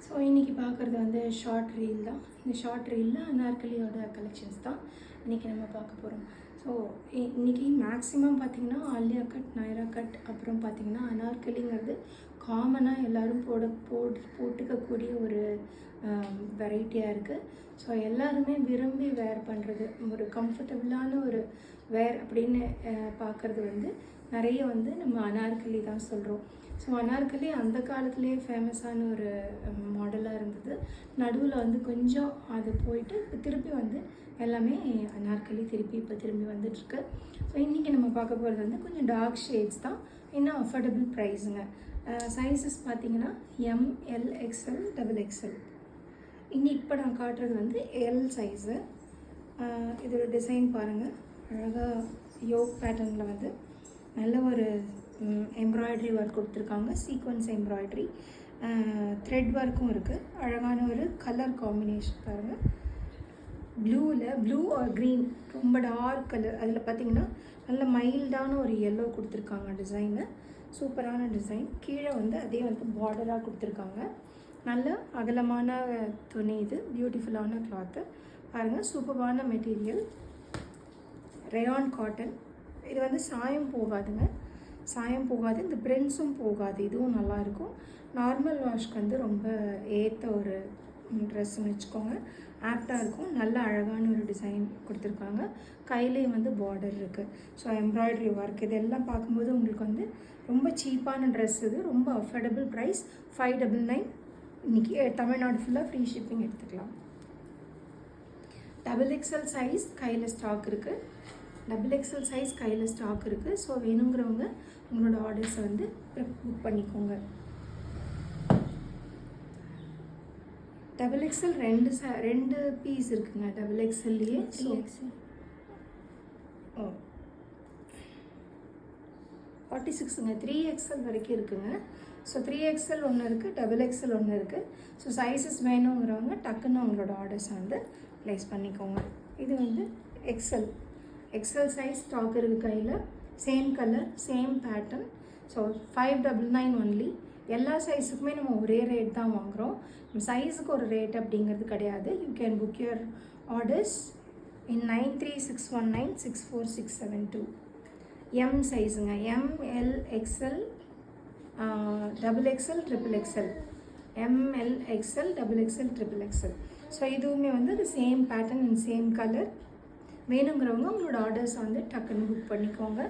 So இன்றைக்கி பார்க்குறது வந்து ஷார்ட் ரீல் தான். இந்த ஷார்ட் ரீலில் அனார்கலியோட கலெக்ஷன்ஸ் தான் இன்றைக்கி நம்ம பார்க்க போகிறோம். ஸோ இன்றைக்கி மேக்ஸிமம் பார்த்திங்கன்னா ஆலியா கட், நைரா கட், அப்புறம் பார்த்திங்கன்னா அனார்கலிங்கிறது காமனாக எல்லோரும் போட்டுக்கக்கூடிய ஒரு வெரைட்டியாக இருக்குது. ஸோ எல்லாருமே விரும்பி வேர் பண்ணுறது, ஒரு கம்ஃபர்டபுளான ஒரு வேர் அப்படின்னு பார்க்குறது வந்து நிறைய வந்து நம்ம அனார்கலி தான் சொல்கிறோம். ஸோ அனார்கலி அந்த காலத்துலேயே ஃபேமஸான ஒரு மாடலாக இருந்தது. நடுவில் வந்து கொஞ்சம் அது போயிட்டு இப்போ திருப்பி வந்து எல்லாமே அனார்கலி இப்போ திரும்பி வந்துட்டுருக்கு. ஸோ இன்றைக்கி நம்ம பார்க்க போகிறது வந்து கொஞ்சம் டார்க் ஷேட்ஸ் தான், இன்னும் அஃபோர்டபுள் ப்ரைஸுங்க. சைஸஸ் பார்த்திங்கன்னா M, L, XL, double XL. இப்போ நான் காட்டுறது வந்து எல் சைஸு. இதோட டிசைன் பாருங்கள், அழகாக யோக் பேட்டர்னில் வந்து நல்ல ஒரு எம்ப்ராய்டரி ஒர்க் கொடுத்துருக்காங்க. சீக்வன்ஸ் எம்ப்ராய்டரி, த்ரெட் ஒர்க்கும் இருக்குது. அழகான ஒரு கலர் காம்பினேஷன் பாருங்கள். ப்ளூ ஆர் க்ரீன், ரொம்ப டார்க் கலர். அதில் பார்த்திங்கன்னா நல்ல மைல்டான ஒரு எல்லோ கொடுத்துருக்காங்க டிசைனு. சூப்பரான டிசைன். கீழே வந்து அதே வந்து பார்டராக கொடுத்துருக்காங்க. நல்ல அகலமான துணி, இது பியூட்டிஃபுல்லான கிளாத்து பாருங்கள். சூப்பரான மெட்டீரியல், ரேயான் காட்டன். இது வந்து சாயம் போகாதுங்க, இந்த பிரிண்ட்ஸும் போகாது. இதுவும் நல்லாயிருக்கும். நார்மல் வாஷ்க்கு வந்து ரொம்ப ஏற்ற ஒரு ட்ரெஸ்ஸுன்னு வச்சுக்கோங்க. ஆப்டாக இருக்கும். நல்ல அழகான ஒரு டிசைன் கொடுத்துருக்காங்க. கையிலேயும் வந்து பார்டர் இருக்குது. ஸோ எம்ப்ராய்டரி ஒர்க் இதெல்லாம் பார்க்கும்போது உங்களுக்கு வந்து ரொம்ப சீப்பான ட்ரெஸ். இது ரொம்ப அஃபோர்டபுள் ப்ரைஸ், 599. இன்றைக்கி தமிழ்நாடு ஃபுல்லாக ஃப்ரீ ஷிப்பிங் எடுத்துக்கலாம். டபுள் எக்ஸ்எல் சைஸ் கையில் ஸ்டாக் இருக்குது. ஸோ வேணுங்கிறவங்க உங்களோட ஆர்டர்ஸை வந்து புக் பண்ணிக்கோங்க. டபுள் எக்ஸ்எல் ரெண்டு பீஸ் இருக்குங்க. டபுள் எக்ஸ்எல்லையே 46ங்க, 3XL வரைக்கும் இருக்குங்க. ஸோ 3XL ஒன்று இருக்குது, டபுள் எக்ஸ்எல் ஒன்று இருக்குது. ஸோ சைஸஸ் வேணுங்கிறவங்க டக்குன்னு உங்களோட ஆர்டர்ஸை வந்து ப்ளேஸ் பண்ணிக்கோங்க. இது வந்து எக்ஸ்எல் சைஸ் ஸ்டாக் இருக்குது கையில். Same colour, same pattern. So 599 only. எல்லா சைஸுக்குமே நம்ம ஒரே ரேட் தான் வாங்குகிறோம். சைஸுக்கு ஒரு ரேட் அப்படிங்கிறது கிடையாது. You can book your orders in 9361964672. M சைஸுங்க. M, L, XL, double XL, triple XL. M L, XL, double XL, triple XL. So இதுவுமே வந்து அது same pattern and same colour. வேணுங்கிறவங்க உங்களோட ஆர்டர்ஸை வந்து டக்குன்னு புக் பண்ணிக்கோங்க.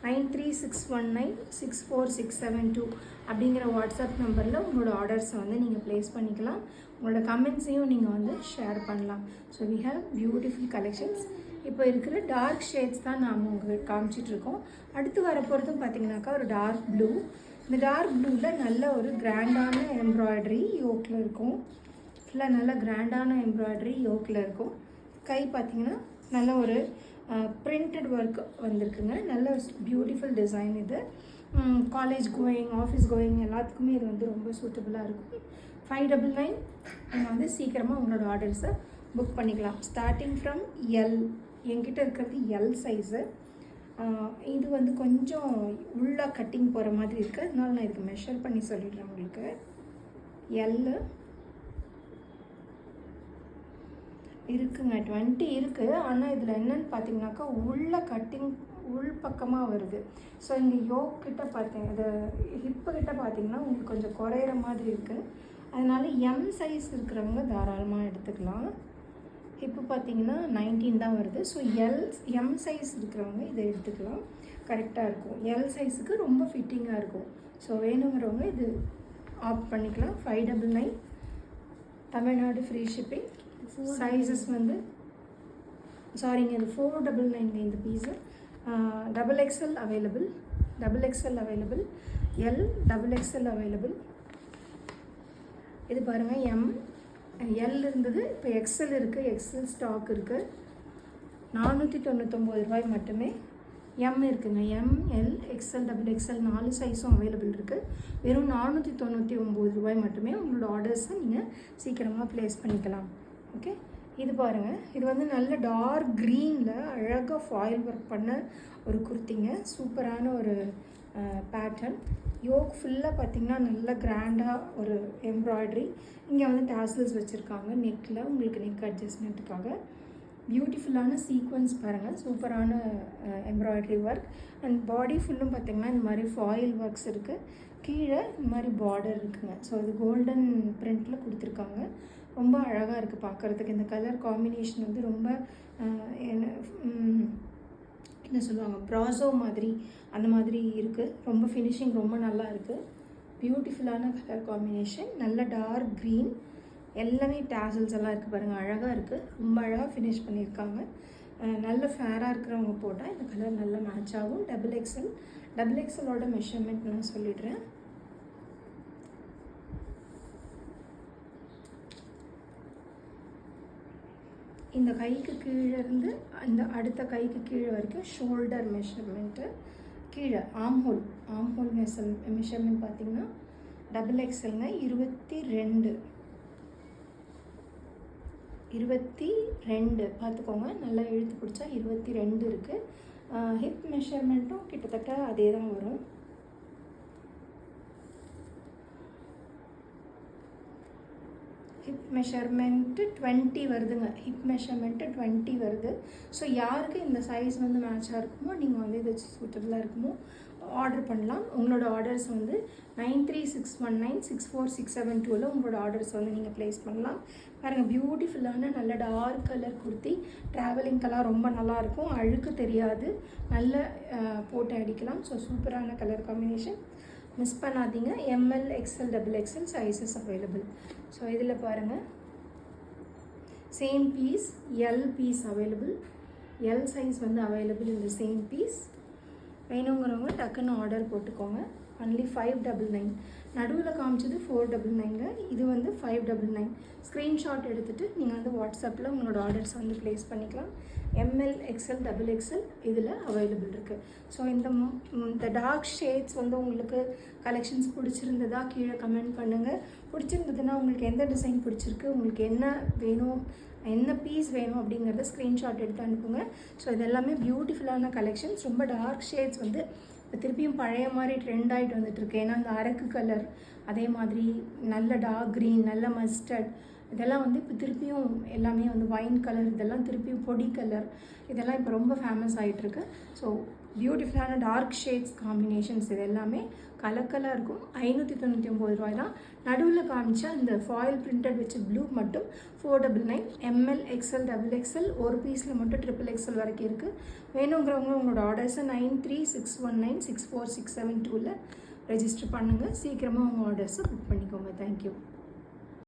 9361964672 அப்படிங்கிற வாட்ஸ்அப் நம்பரில் உங்களோட ஆர்டர்ஸை வந்து நீங்கள் ப்ளேஸ் பண்ணிக்கலாம். உங்களோட கமெண்ட்ஸையும் நீங்கள் வந்து ஷேர் பண்ணலாம். So we have beautiful collections. இப்போ இருக்கிற டார்க் ஷேட்ஸ் தான் நாம் உங்களுக்கு காமிச்சிட்ருக்கோம். அடுத்து வரப்போகிறதும் பார்த்திங்கனாக்கா ஒரு டார்க் ப்ளூ. இந்த டார்க் ப்ளூவில் நல்ல ஒரு கிராண்டான எம்ப்ராய்டரி யோக்கில் இருக்கும். ஃபுல்லாக நல்ல கிராண்டான எம்ப்ராய்டரி யோக்கில் இருக்கும். கை பார்த்திங்கன்னா நல்ல ஒரு பிரிண்டட் ஒர்க் வந்திருக்குங்க. நல்ல பியூட்டிஃபுல் டிசைன் இது. காலேஜ் கோயிங், ஆஃபீஸ் கோயிங் எல்லாத்துக்குமே இது வந்து ரொம்ப சூட்டபுளாக இருக்கும். 599. நீங்கள் வந்து சீக்கிரமாக உங்களோட ஆர்டர்ஸை புக் பண்ணிக்கலாம். Starting from L. என்கிட்ட இருக்கிறது எல் சைஸு. இது வந்து கொஞ்சம் உள்ளே கட்டிங் போகிற மாதிரி இருக்குது. அதனால நான் இதுக்கு மெஷர் பண்ணி சொல்லிடுறேன் உங்களுக்கு. எல்லு இருக்குங்க, 20 இருக்குது. ஆனால் இதில் என்னென்னு பார்த்தீங்கன்னாக்கா உள்ள கட்டிங் உள் பக்கமாக வருது. ஸோ இங்கே யோக்கிட்ட பார்த்தீங்க, இது ஹிப்பு கிட்ட பார்த்தீங்கன்னா உங்களுக்கு கொஞ்சம் குறையிற மாதிரி இருக்குது. அதனால் எம் சைஸ் இருக்கிறவங்க தாராளமாக எடுத்துக்கலாம். ஹிப்பு பார்த்தீங்கன்னா 19 தான் வருது. ஸோ எம் சைஸ் இருக்கிறவங்க இதை எடுத்துக்கலாம், கரெக்டாக இருக்கும். எல் சைஸுக்கு ரொம்ப ஃபிட்டிங்காக இருக்கும். ஸோ வேணுங்கிறவங்க இது ஆப்ட் பண்ணிக்கலாம். 599 தமிழ்நாடு ஃப்ரீ ஷிப்பிங். சைஸஸ் வந்து சாரிங்க, இது 499 இந்த piece. Double XL available, L, double XL available. இது பாருங்கள், எல் இருந்தது, இப்போ எக்ஸ்எல் இருக்குது. எக்ஸ்எல் ஸ்டாக் இருக்குது. 499 ரூபாய் மட்டுமே. எம் இருக்குங்க. M, L, XL, double XL 4 சைஸும் அவைலபிள் இருக்குது. வெறும் 499 ரூபாய் மட்டுமே. உங்களோட ஆர்டர்ஸை நீங்கள் சீக்கிரமாக ப்ளேஸ் பண்ணிக்கலாம். ஓகே, இது பாருங்கள். இது வந்து நல்ல டார்க் க்ரீனில் அழகாக ஃபாயில் ஒர்க் பண்ண ஒரு குர்த்திங்க. சூப்பரான ஒரு பேட்டர்ன். யோக் ஃபுல்லாக பார்த்திங்கன்னா நல்லா கிராண்டாக ஒரு எம்ப்ராய்டரி. இங்கே வந்து டாசல்ஸ் வச்சுருக்காங்க நெக்கில், உங்களுக்கு நெக் அட்ஜஸ்ட்மெண்ட்டுக்காக. பியூட்டிஃபுல்லான சீக்வன்ஸ் பாருங்கள், சூப்பரான எம்ப்ராய்டரி ஒர்க். அண்ட் பாடி ஃபுல்லும் பார்த்திங்கன்னா இந்த மாதிரி ஃபாயில் ஒர்க்ஸ் இருக்குது. கீழே இந்த மாதிரி பார்டர் இருக்குங்க. ஸோ இது கோல்டன் பிரிண்டில் கொடுத்துருக்காங்க. ரொம்ப அழகாக இருக்குது பார்க்குறதுக்கு. இந்த கலர் காம்பினேஷன் வந்து ரொம்ப என்ன சொல்லுவாங்க, ப்ராசோ மாதிரி அந்த மாதிரி இருக்குது. ரொம்ப ஃபினிஷிங் ரொம்ப நல்லா இருக்குது. பியூட்டிஃபுல்லான கலர் காம்பினேஷன், நல்ல டார்க் க்ரீன், எல்லாமே டாசல்ஸ் எல்லாம் இருக்குது பாருங்கள், அழகாக இருக்குது. ரொம்ப அழகாக ஃபினிஷ் பண்ணியிருக்காங்க. நல்ல ஃபேராக இருக்கிறவங்க போட்டால் இந்த கலர் நல்லா மேட்ச் ஆகும். டபுள் எக்ஸலோட மெஷர்மெண்ட் நான் சொல்லிடுறேன். இந்த கைக்கு கீழேருந்து அந்த அடுத்த கைக்கு கீழே வரைக்கும் ஷோல்டர் மெஷர்மெண்ட்டு. கீழே ஆம்ஹோல் மெஷர்மெண்ட் பார்த்திங்கன்னா டபுள் எக்ஸல்ங்க, 22 பார்த்துக்கோங்க. நல்லா இழுத்து பிடிச்சா 22 இருக்குது. ஹிப் மெஷர்மெண்ட்டும் கிட்டத்தட்ட அதே தான் வரும். ஹிப் மெஷர்மெண்ட்டு 20 வருதுங்க. ஹிப் மெஷர்மெண்ட்டு 20 வருது. ஸோ யாருக்கு இந்த சைஸ் வந்து மேட்சாக இருக்குமோ நீங்கள் வந்து இது சூட்டபுளாக இருக்குமோ ஆர்டர் பண்ணலாம். உங்களோட ஆர்டர்ஸ் வந்து 9361964672 உங்களோட ஆர்டர்ஸ் வந்து நீங்கள் ப்ளேஸ் பண்ணலாம். பாருங்கள், பியூட்டிஃபுல்லான நல்ல டார்க் கலர் குர்த்தி. ட்ராவலிங்கெல்லாம் ரொம்ப நல்லாயிருக்கும், அழுக்கு தெரியாது, நல்ல போட்டு அடிக்கலாம். ஸோ சூப்பரான கலர் காம்பினேஷன், மிஸ் பண்ணாதீங்க. M L, XL, double XL sizes available. So இதில் பாருங்கள், same piece, L piece available. L size வந்து அவைலபிள் இந்த சேம் பீஸ். வேணுங்கிறவங்க டக்குன்னு ஆர்டர் போட்டுக்கோங்க. ஒன்லி 599. நடுவில் காமிச்சது 499. இது வந்து 599. ஸ்க்ரீன்ஷாட் எடுத்துகிட்டு நீங்கள் வந்து வாட்ஸ்அப்பில் உங்களோட ஆர்டர்ஸ் வந்து ப்ளேஸ் பண்ணிக்கலாம். எம்எல், எக்ஸ்எல், டபுள் எக்ஸ்எல் இதில் அவைலபிள் இருக்குது. ஸோ இந்த டார்க் ஷேட்ஸ் வந்து உங்களுக்கு கலெக்ஷன்ஸ் பிடிச்சிருந்ததா கீழே கமெண்ட் பண்ணுங்கள். பிடிச்சிருந்ததுன்னா உங்களுக்கு எந்த டிசைன் பிடிச்சிருக்கு, உங்களுக்கு என்ன வேணும், என்ன பீஸ் வேணும் அப்படிங்கிறத ஸ்க்ரீன்ஷாட் எடுத்து அனுப்புங்க. ஸோ இதெல்லாமே பியூட்டிஃபுல்லான கலெக்ஷன்ஸ். ரொம்ப டார்க் ஷேட்ஸ் வந்து இப்போ திருப்பியும் பழைய மாதிரி ட்ரெண்ட் ஆகிட்டு வந்துட்டுருக்கு. ஏன்னா அந்த அரக்கு கலர், அதே மாதிரி நல்ல டார்க் க்ரீன், நல்ல மஸ்டர்ட், இதெல்லாம் வந்து இப்போ திருப்பியும் எல்லாமே வந்து ஒயின் கலர், இதெல்லாம் திருப்பியும் பொடி கலர், இதெல்லாம் இப்போ ரொம்ப ஃபேமஸ் ஆகிட்டுருக்கு. ஸோ பியூட்டிஃபுல்லான டார்க் ஷேட்ஸ் காம்பினேஷன்ஸ் இது எல்லாமே கலக்கலாக இருக்கும். 599 ரூபாய் தான். நடுவில் காமிச்சா இந்த ஃபாயில் பிரிண்டட் வச்ச ப்ளூ மட்டும் 499. எம்எல், எக்ஸ்எல், டபுள் எக்ஸ்எல் ஒரு பீஸில் மட்டும் ட்ரிபிள் எக்ஸ்எல் வரைக்கும் இருக்குது. வேணுங்கிறவங்க உங்களோட ஆர்டர்ஸை 9361964672 ரெஜிஸ்டர் பண்ணுங்கள். சீக்கிரமாக உங்கள் ஆர்டர்ஸை புக் பண்ணிக்கோங்க. தேங்க்யூ.